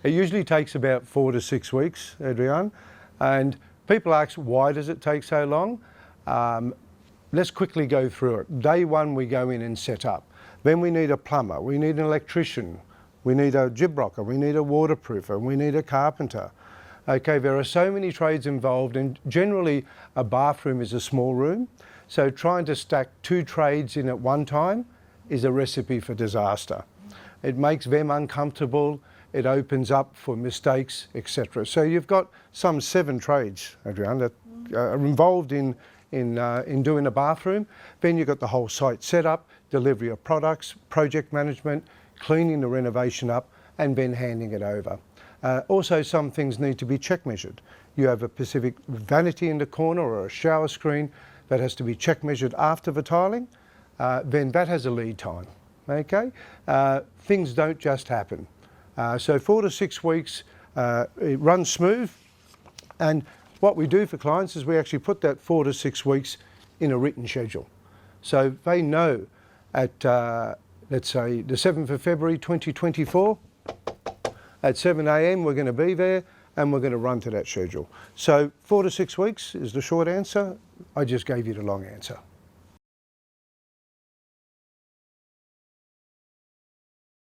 It usually takes about 4 to 6 weeks, Adrian. And people ask, why does it take so long? Let's quickly go through it. Day one, we go in and set up. Then we need a plumber, we need an electrician, we need a gibrocker, we need a waterproofer, we need a carpenter. Okay, there are so many trades involved, and generally a bathroom is a small room. So trying to stack 2 trades in at one time is a recipe for disaster. It makes them uncomfortable, it opens up for mistakes, etc. So you've got some 7 trades, Adrian, that are involved in doing a bathroom. Then you've got the whole site set up, delivery of products, project management, cleaning the renovation up, and then handing it over. Also, some things need to be check measured. You have a specific vanity in the corner or a shower screen that has to be check measured after the tiling, then that has a lead time. Okay? Things don't just happen. So 4 to 6 weeks, it runs smooth, and what we do for clients is we actually put that 4 to 6 weeks in a written schedule. So they know at, let's say, the 7th of February 2024, at 7 a.m. we're going to be there and we're going to run to that schedule. So 4 to 6 weeks is the short answer. I just gave you the long answer.